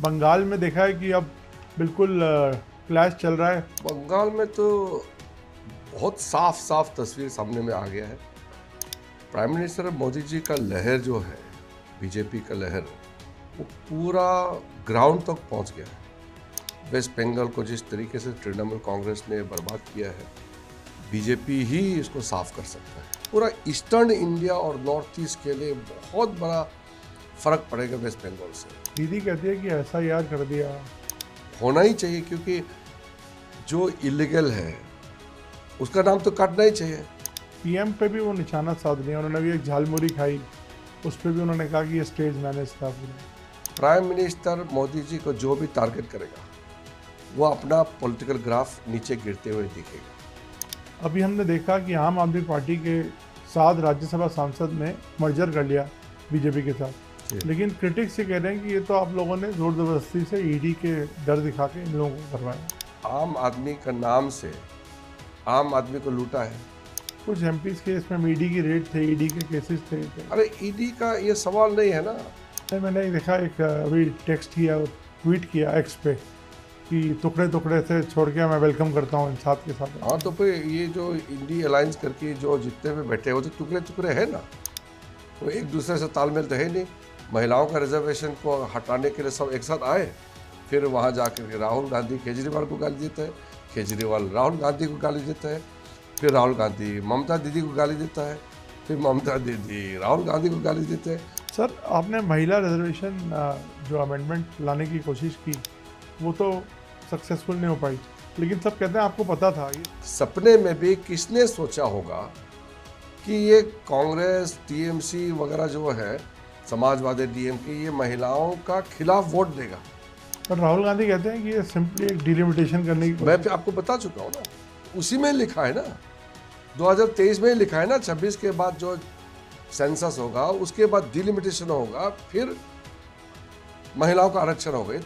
बंगाल में देखा है कि अब बिल्कुल क्लैश चल रहा है। बंगाल में तो बहुत साफ साफ तस्वीर सामने में आ गया है। प्राइम मिनिस्टर मोदी जी का लहर जो है, बीजेपी का लहर, वो पूरा ग्राउंड तक पहुंच गया है। वेस्ट बंगाल को जिस तरीके से तृणमूल कांग्रेस ने बर्बाद किया है, बीजेपी ही इसको साफ कर सकता है। पूरा ईस्टर्न इंडिया और नॉर्थ ईस्ट के लिए बहुत बड़ा फर्क पड़ेगा वेस्ट बंगाल से। दीदी कहती है कि एसआईआर कर दिया। होना ही चाहिए, क्योंकि जो इलीगल है उसका नाम तो काटना ही चाहिए। पीएम पे भी वो निशाना साध लिया, उन्होंने भी एक झालमुरी खाई, उस पर भी उन्होंने कहा कि ये स्टेज मैनेज था पूरा। प्राइम मिनिस्टर मोदी जी को जो भी टारगेट करेगा वो अपना पॉलिटिकल ग्राफ नीचे गिरते हुए दिखेगा। अभी हमने देखा कि आम आदमी पार्टी के 7 राज्यसभा सांसद ने मर्जर कर लिया बीजेपी के साथ, लेकिन क्रिटिक्स ये कह रहे हैं कि ये तो आप लोगों ने जोर जबरदस्ती से ईडी के डर दिखा के इन लोगों को करवाया। आम आदमी का नाम से आम आदमी को लूटा है। कुछ एमपीज के इसमें ईडी की रेड थे, ईडी के केसेस थे। अरे ईडी का ये सवाल नहीं है ना। मैंने देखा एक अभी टेक्स्ट किया, ट्वीट किया एक्स पे कि टुकड़े टुकड़े से छोड़ के मैं वेलकम करता हूँ इंसाफ के साथ। हाँ, तो फिर ये जो इंडी अलायंस करके जो जितने में बैठे हो तो टुकड़े टुकड़े है ना, वो एक दूसरे से तालमेल तो है नहीं। महिलाओं का रिजर्वेशन को हटाने के लिए सब एक साथ आए, फिर वहाँ जाकर राहुल गांधी केजरीवाल को गाली देता है, केजरीवाल राहुल गांधी को गाली देता है, फिर राहुल गांधी ममता दीदी को गाली देता है, फिर ममता दीदी राहुल गांधी को गाली देते हैं। सर, आपने महिला रिजर्वेशन जो अमेंडमेंट लाने की कोशिश की वो तो सक्सेसफुल नहीं हो पाई, लेकिन सब कहते हैं आपको पता था। ये सपने में भी किसने सोचा होगा कि ये कांग्रेस, टीएमसी वगैरह जो है, समाजवादी, डीएमके, ये महिलाओं का खिलाफ वोट देगा। पर राहुल गांधी कहते हैं कि ये सिंपली एक डिलिमिटेशन करने की मैं आपको बता चुका हूँ ना, उसी में लिखा है ना, 2023 में ही लिखा है ना, 26 के बाद जो सेंसस होगा उसके बाद डिलिमिटेशन होगा, फिर महिलाओं का आरक्षण होगा।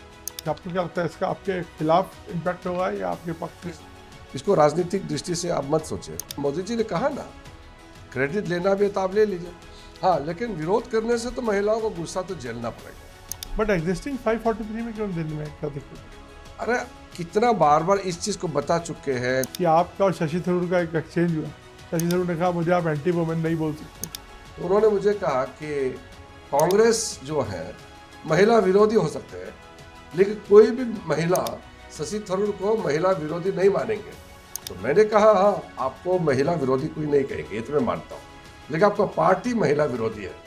आपको क्या लगता है इसका आपके खिलाफ इम्पैक्ट होगा या आपके पक्ष में? इसको राजनीतिक दृष्टि से आप मत सोचिए। मोदी जी ने कहा ना, क्रेडिट लेना भी है तो आप ले लीजिए, हाँ, लेकिन विरोध करने से तो महिलाओं को गुस्सा तो झेलना पड़ेगा। बट एग्जिस्टिंग 543 में क्यों दिल्ली में क्या दिक्कत? अरे कितना बार बार इस चीज़ को बता चुके हैं कि आपका और शशि थरूर का एक एक्सचेंज हुआ, शशि थरूर ने कहा मुझे आप एंटी वुमेन नहीं बोल सकते। तो उन्होंने मुझे कहा कि कांग्रेस जो है महिला विरोधी हो सकते हैं, लेकिन कोई भी महिला शशि थरूर को महिला विरोधी नहीं मानेंगे। तो मैंने कहा हाँ, आपको महिला विरोधी कोई नहीं कहेंगे, ये तो मैं मानता हूँ, लेकिन आपका पार्टी महिला विरोधी है।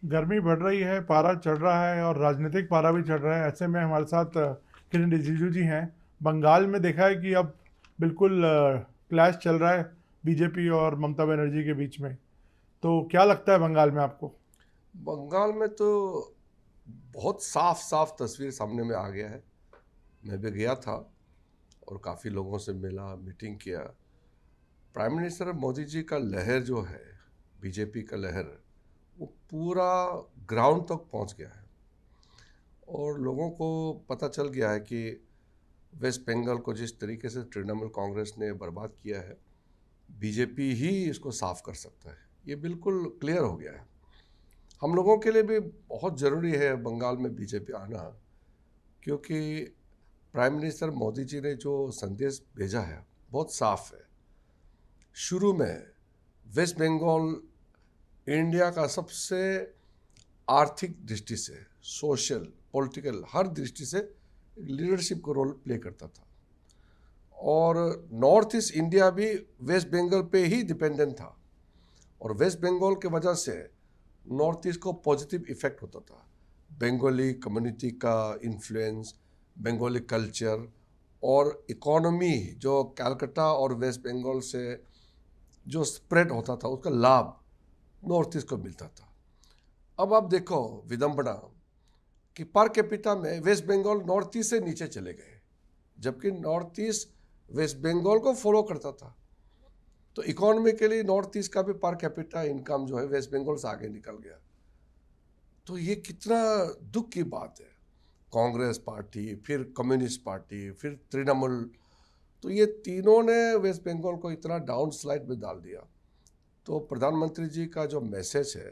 गर्मी बढ़ रही है, पारा चढ़ रहा है और राजनीतिक पारा भी चढ़ रहा है। ऐसे में हमारे साथ किरण रिजिजू जी हैं। बंगाल में देखा है कि अब बिल्कुल क्लैश चल रहा है बीजेपी और ममता बनर्जी के बीच में। तो क्या लगता है बंगाल में आपको? बंगाल में तो बहुत साफ साफ तस्वीर सामने में आ गया है। मैं भी गया था और काफ़ी लोगों से मिला, मीटिंग किया। प्राइम मिनिस्टर मोदी जी का लहर जो है, बीजेपी का लहर, वो पूरा ग्राउंड तक पहुंच गया है और लोगों को पता चल गया है कि वेस्ट बंगाल को जिस तरीके से तृणमूल कांग्रेस ने बर्बाद किया है, बीजेपी ही इसको साफ कर सकता है। ये बिल्कुल क्लियर हो गया है। हम लोगों के लिए भी बहुत ज़रूरी है बंगाल में बीजेपी आना, क्योंकि प्राइम मिनिस्टर मोदी जी ने जो संदेश भेजा है बहुत साफ है। शुरू में वेस्ट बंगाल इंडिया का सबसे आर्थिक दृष्टि से, सोशल, पॉलिटिकल, हर दृष्टि से लीडरशिप का रोल प्ले करता था, और नॉर्थ ईस्ट इंडिया भी वेस्ट बंगाल पे ही डिपेंडेंट था, और वेस्ट बंगाल के वजह से नॉर्थ ईस्ट को पॉजिटिव इफेक्ट होता था। बंगाली कम्युनिटी का इन्फ्लुएंस, बंगाली कल्चर और इकोनॉमी जो कलकत्ता और वेस्ट बंगाल से जो स्प्रेड होता था, उसका लाभ नॉर्थ ईस्ट को मिलता था। अब आप देखो विडंबना कि पर कैपिटा में वेस्ट बंगाल नॉर्थ ईस्ट से नीचे चले गए, जबकि नॉर्थ ईस्ट वेस्ट बंगाल को फॉलो करता था। तो इकोनॉमिकली नॉर्थ ईस्ट का भी पर कैपिटा इनकम जो है वेस्ट बंगाल से आगे निकल गया। तो ये कितना दुख की बात है। कांग्रेस पार्टी, फिर कम्युनिस्ट पार्टी, फिर तृणमूल, तो ये तीनों ने वेस्ट बंगाल को इतना डाउन स्लाइड में डाल दिया। तो प्रधानमंत्री जी का जो मैसेज है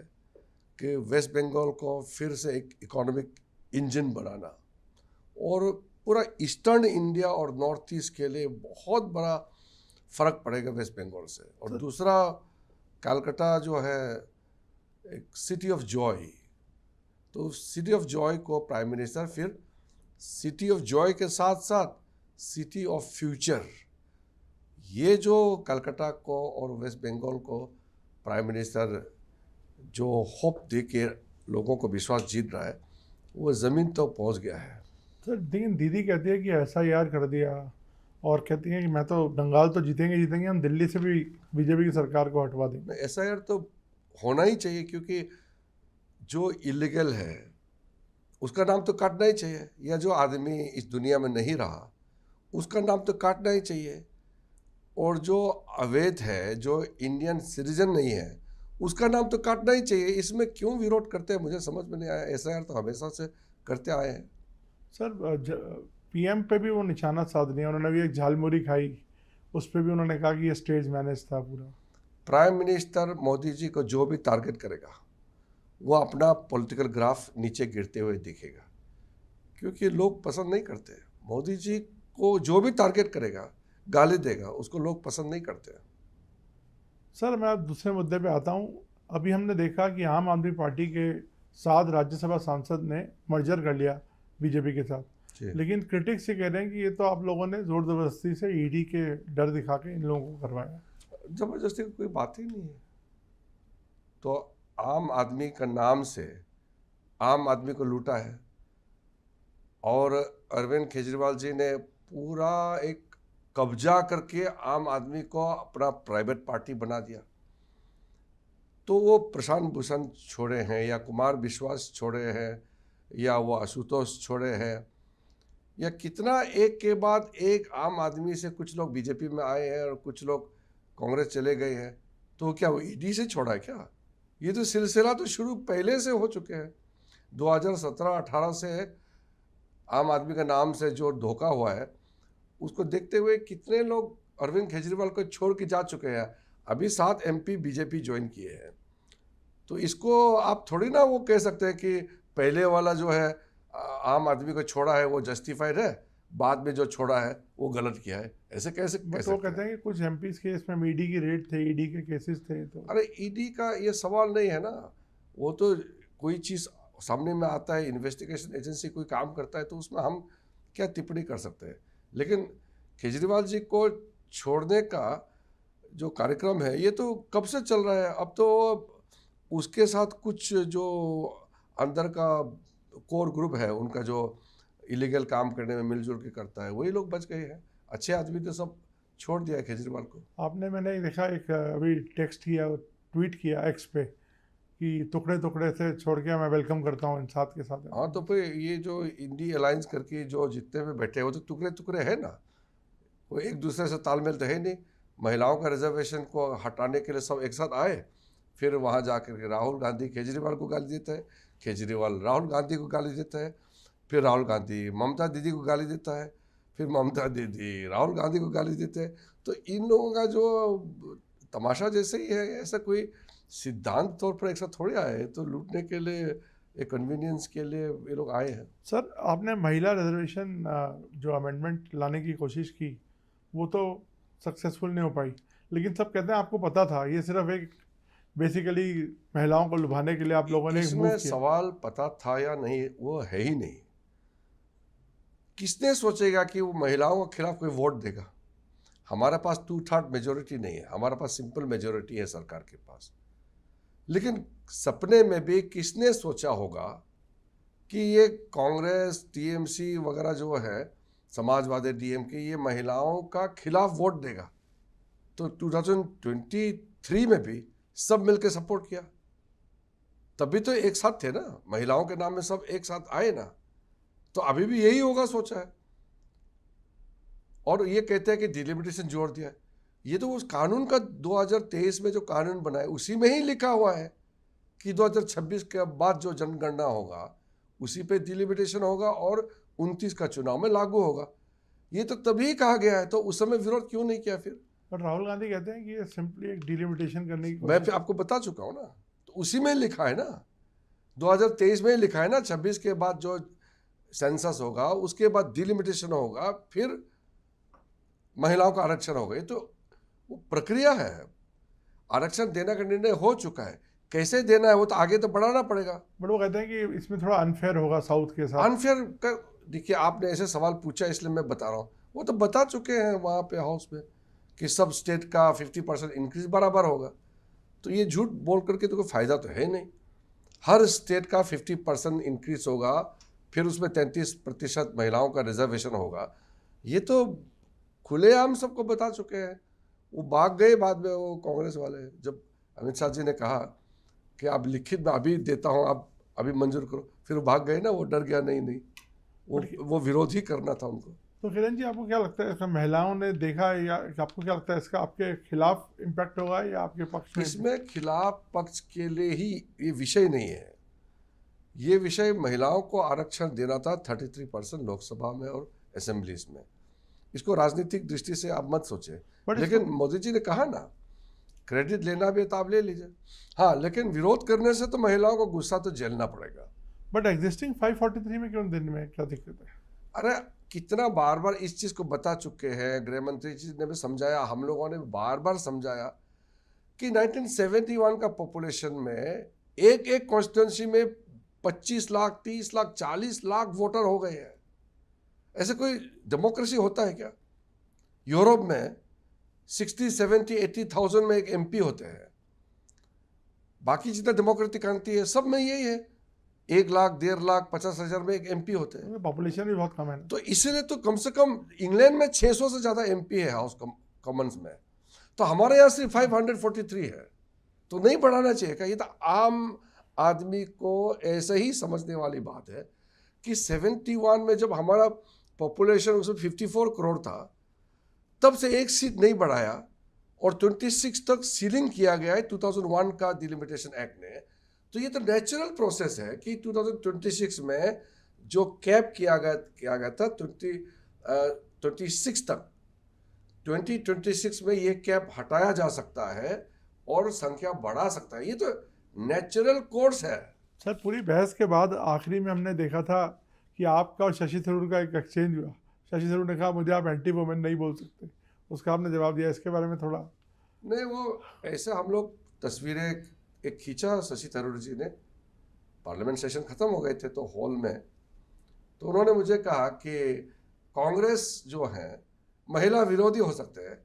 कि वेस्ट बंगाल को फिर से एक इकोनॉमिक इंजन बनाना और पूरा ईस्टर्न इंडिया और नॉर्थ ईस्ट के लिए बहुत बड़ा फर्क पड़ेगा वेस्ट बंगाल से। और दूसरा, कलकत्ता जो है एक सिटी ऑफ जॉय, तो सिटी ऑफ जॉय को प्राइम मिनिस्टर फिर सिटी ऑफ जॉय के साथ साथ सिटी ऑफ फ्यूचर, ये जो कलकत्ता को और वेस्ट बंगाल को प्राइम मिनिस्टर जो होप दे के लोगों को विश्वास जीत रहा है, वो ज़मीन तो पहुंच गया है। सर लेकिन दीदी कहती है कि SIR कर दिया और कहती हैं कि मैं तो बंगाल तो जीतेंगे, हम दिल्ली से भी बीजेपी की सरकार को हटवा देंगे। SIR तो होना ही चाहिए, क्योंकि जो इलीगल है उसका नाम तो काटना ही चाहिए, या जो आदमी इस दुनिया में नहीं रहा उसका नाम तो काटना ही चाहिए, और जो अवैध है, जो इंडियन सिटीजन नहीं है, उसका नाम तो काटना ही चाहिए। इसमें क्यों विरोध करते हैं मुझे समझ में नहीं आया। SIR तो हमेशा से करते आए हैं। सर PM पे भी वो निशाना साध लिया उन्होंने, भी एक झालमुरी खाई, उस पर भी उन्होंने कहा कि ये स्टेज मैनेज था पूरा। प्राइम मिनिस्टर मोदी जी को जो भी टारगेट करेगा वो अपना पॉलिटिकल ग्राफ नीचे गिरते हुए दिखेगा, क्योंकि लोग पसंद नहीं करते। मोदी जी को जो भी टारगेट करेगा, गाली देगा, उसको लोग पसंद नहीं करते। सर मैं अब दूसरे मुद्दे पे आता हूँ। अभी हमने देखा कि आम आदमी पार्टी के 7 राज्यसभा सांसद ने मर्जर कर लिया बीजेपी के साथ, लेकिन क्रिटिक्स ये कह रहे हैं कि ये तो आप लोगों ने जोर ज़बरदस्ती से ED के डर दिखा के इन लोगों को करवाया। जबरदस्ती कोई बात ही नहीं है। तो आम आदमी का नाम से आम आदमी को लूटा है, और अरविंद केजरीवाल जी ने पूरा एक कब्जा करके आम आदमी को अपना प्राइवेट पार्टी बना दिया। तो वो प्रशांत भूषण छोड़े हैं, या कुमार विश्वास छोड़े हैं, या वो आशुतोष छोड़े हैं, या कितना एक के बाद एक आम आदमी से कुछ लोग बीजेपी में आए हैं और कुछ लोग कांग्रेस चले गए हैं। तो क्या वो ED से छोड़ा है क्या? ये तो सिलसिला तो शुरू पहले से हो चुके हैं। 2017-18 से आम आदमी का नाम से जो धोखा हुआ है, उसको देखते हुए कितने लोग अरविंद केजरीवाल को छोड़ के जा चुके हैं। अभी 7 MP बीजेपी ज्वाइन किए हैं। तो इसको आप थोड़ी ना वो कह सकते हैं कि पहले वाला जो है आम आदमी को छोड़ा है वो जस्टिफाइड है, बाद में जो छोड़ा है वो गलत किया है, ऐसे कैसे बट वो कहते हैं कि कुछ MPs के इसमें ED की रेड थे, ED के केसेस थे। तो अरे ED का ये सवाल नहीं है ना। वो तो कोई चीज़ सामने में आता है, इन्वेस्टिगेशन एजेंसी कोई काम करता है, तो उसमें हम क्या टिप्पणी कर सकते हैं। लेकिन केजरीवाल जी को छोड़ने का जो कार्यक्रम है ये तो कब से चल रहा है। अब तो उसके साथ कुछ जो अंदर का कोर ग्रुप है उनका, जो इलीगल काम करने में मिलजुल के करता है, वही लोग बच गए हैं। अच्छे आदमी तो सब छोड़ दिया है केजरीवाल को। आपने, मैंने देखा एक अभी टेक्स्ट किया, ट्वीट किया X पे कि टुकड़े टुकड़े से छोड़ के मैं वेलकम करता हूँ इन 7 के साथ। हाँ, तो फिर ये जो इंडी अलायंस करके जो जितने में बैठे हैं वो तो टुकड़े टुकड़े है ना, वो एक दूसरे से तालमेल तो है नहीं। महिलाओं का रिजर्वेशन को हटाने के लिए सब एक साथ आए, फिर वहाँ जाकर के राहुल गांधी केजरीवाल को गाली देता है, केजरीवाल राहुल गांधी को गाली देता है, फिर राहुल गांधी ममता दीदी को गाली देता है, फिर ममता दीदी राहुल गांधी को गाली देते हैं। तो इन लोगों का जो तमाशा जैसे ही है, ऐसा कोई सिद्धांत तौर पर एक साथ थोड़ी आए हैं। तो लूटने के लिए, एक कन्वीनियंस के लिए ये लोग आए हैं। सर आपने महिला रिजर्वेशन जो अमेंडमेंट लाने की कोशिश की, वो तो सक्सेसफुल नहीं हो पाई, लेकिन सब कहते हैं आपको पता था, ये सिर्फ एक बेसिकली महिलाओं को लुभाने के लिए आप लोगों ने एक मूव इसमें किया। सवाल पता था या नहीं वो है ही नहीं। किसने सोचेगा कि वो महिलाओं के खिलाफ कोई वोट देगा? हमारे पास 2/3 मेजोरिटी नहीं है, हमारे पास सिंपल मेजोरिटी है सरकार के पास। लेकिन सपने में भी किसने सोचा होगा कि ये कांग्रेस, TMC वगैरह जो है, समाजवादी, DMK, ये महिलाओं का खिलाफ वोट देगा? तो 2023 में भी सब मिलकर सपोर्ट किया, तभी तो एक साथ थे ना, महिलाओं के नाम में सब एक साथ आए ना। तो अभी भी यही होगा सोचा है। और ये कहते हैं कि डिलिमिटेशन जोड़ दिया है, ये तो उस कानून का 2023 में जो कानून बना है उसी में ही लिखा हुआ है कि 2026 के बाद जो जनगणना होगा उसी पे डिलिमिटेशन होगा और 29 का चुनाव में लागू होगा। ये तो तभी कहा गया है, तो उस समय विरोध क्यों नहीं किया फिर? पर राहुल गांधी कहते हैं कि ये सिंपली एक डिलिमिटेशन करने की मैं कोशिश। फिर आपको बता चुका हूं ना, तो उसी में लिखा है ना 2023 में ही लिखा है ना, 26 के बाद जो सेंसस होगा उसके बाद डिलिमिटेशन होगा, फिर महिलाओं का आरक्षण होगा। ये तो वो प्रक्रिया है। आरक्षण देने का निर्णय हो चुका है, कैसे देना है वो तो आगे तो बढ़ाना पड़ेगा। बट वो कहते हैं कि इसमें थोड़ा अनफेयर होगा साउथ के साथ। अनफेयर का देखिए, आपने ऐसे सवाल पूछा इसलिए मैं बता रहा हूँ, वो तो बता चुके हैं वहाँ पे हाउस में कि सब स्टेट का 50% इंक्रीज बराबर होगा। तो ये झूठ बोल करके तो कोई फायदा तो है नहीं। हर स्टेट का 50% इंक्रीज होगा, फिर उसमें 33% महिलाओं का रिजर्वेशन होगा। ये तो खुलेआम सबको बता चुके हैं। वो भाग गए बाद में, वो कांग्रेस वाले, जब अमित शाह जी ने कहा कि आप लिखित में अभी देता हूँ, आप अभी मंजूर करो, फिर वो भाग गए ना, वो डर गया। नहीं वो विरोध ही करना था उनको। तो किरण जी, आपको क्या लगता है इसका महिलाओं ने देखा, या आपको क्या लगता है इसका आपके खिलाफ इम्पैक्ट होगा या आपके पक्ष में? इसमें खिलाफ पक्ष के लिए ही ये विषय नहीं है। ये विषय महिलाओं को आरक्षण देना था 33% लोकसभा में और असेंबलीज में। इसको राजनीतिक दृष्टि से आप मत सोचें, लेकिन मोदी जी ने कहा ना, क्रेडिट लेना भी है तो आप ले लीजिए। हाँ, लेकिन विरोध करने से तो महिलाओं को गुस्सा तो झेलना पड़ेगा। बट एग्जिस्टिंग 543 में क्यों देने में क्या दिक्कत है? अरे कितना बार बार इस चीज़ को बता चुके हैं, गृह मंत्री जी ने भी समझाया, हम लोगों ने भी बार बार समझाया कि 1971 का पॉपुलेशन में एक एक कॉन्स्टिट्यूंसी में 25 लाख, 30 लाख, 40 लाख वोटर हो गए हैं। ऐसे कोई डेमोक्रेसी होता है क्या? यूरोप में 60, 70, 80,000 में एक एमपी होते हैं। बाकी जितना डेमोक्रेटिक कंट्री है सब में यही है, 1 लाख, 1.5 लाख, 50,000 में एक एमपी होते हैं। पॉपुलेशन भी बहुत कम है। तो इसीलिए तो कम से कम इंग्लैंड में 600 से ज़्यादा एमपी है हाउस कॉमन्स में, तो हमारे यहाँ सिर्फ 543 है। तो नहीं बढ़ाना चाहिए क्या? ये तो आम आदमी को ऐसे ही समझने वाली बात है कि 71 में जब हमारा पॉपुलेशन उसमें 54 करोड़ था, तब से एक सीट नहीं बढ़ाया और 26 तक सीलिंग किया गया है 2001 का डिलिमिटेशन एक्ट ने। तो ये तो नेचुरल प्रोसेस है कि 2026 में जो कैप किया गया था 26 तक, 2026 में ये कैप हटाया जा सकता है और संख्या बढ़ा सकता है। ये तो नेचुरल कोर्स है। सर, पूरी बहस के बाद आखिरी में हमने देखा था कि आपका और शशि थरूर का एक एक्सचेंज हुआ। शशि थरूर ने कहा मुझे आप एंटी वुमेन नहीं बोल सकते, उसका आपने जवाब दिया। इसके बारे में थोड़ा? नहीं, वो ऐसे हम लोग तस्वीरें एक खींचा शशि थरूर जी ने, पार्लियामेंट सेशन खत्म हो गए थे तो हॉल में, तो उन्होंने मुझे कहा कि कांग्रेस जो है महिला विरोधी हो सकते हैं,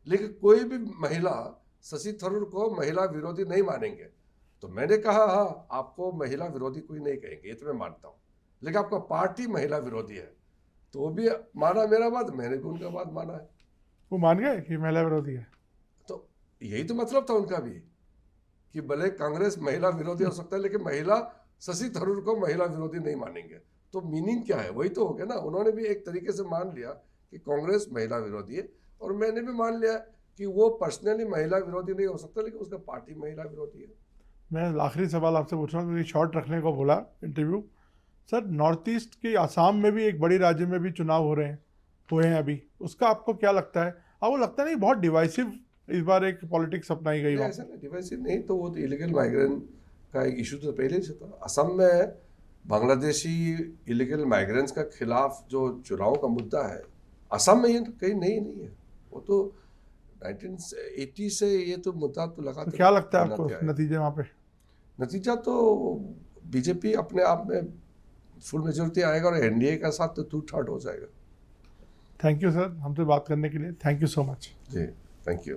लेकिन कोई भी महिला शशि थरूर को महिला विरोधी नहीं मानेंगे। तो मैंने कहा हाँ, आपको महिला विरोधी कोई नहीं कहेंगे, ये तो मैं मानता हूँ, लेकिन आपका पार्टी महिला विरोधी है। तो वो भी माना मेरा बात, मैंने भी उनका बात माना है। वो मान गए कि महिला विरोधी है? तो यही तो मतलब था उनका भी कि भले कांग्रेस महिला विरोधी हो सकता है, लेकिन महिला शशि थरूर को महिला विरोधी नहीं मानेंगे। तो मीनिंग क्या है? वही तो हो गया ना। उन्होंने भी एक तरीके से मान लिया कि कांग्रेस महिला विरोधी है, और मैंने भी मान लिया कि वो पर्सनली महिला विरोधी नहीं हो सकता, लेकिन उसका पार्टी महिला विरोधी है। मैं आखिरी सवाल आपसे पूछ रहा हूँ क्योंकि शॉर्ट रखने को बोला इंटरव्यू। सर, नॉर्थ ईस्ट के आसाम में भी एक बड़ी राज्य में भी चुनाव हुए हैं अभी, उसका आपको क्या लगता है? आपको लगता नहीं बहुत डिवाइसिव इस बार एक पॉलिटिक्स अपनाई गई? ऐसा नहीं, डिवाइसिव नहीं, तो वो तो इलीगल माइग्रेंट का एक इशू तो पहले से था। असम में बांग्लादेशी इलीगल माइग्रेंट्स का खिलाफ जो चुनाव का मुद्दा है, असम में ये तो कहीं नहीं है। वो तो 1980 से ये तो मुद्दा तो लगा। तो क्या लगता है आपको नतीजे वहाँ पे? नतीजा तो बीजेपी अपने आप में फुल मेजोरिटी आएगा और एनडीए का साथ तो टूट ठाट हो जाएगा। थैंक यू सर, हमसे बात करने के लिए। Thank you so much. जी, थैंक यू।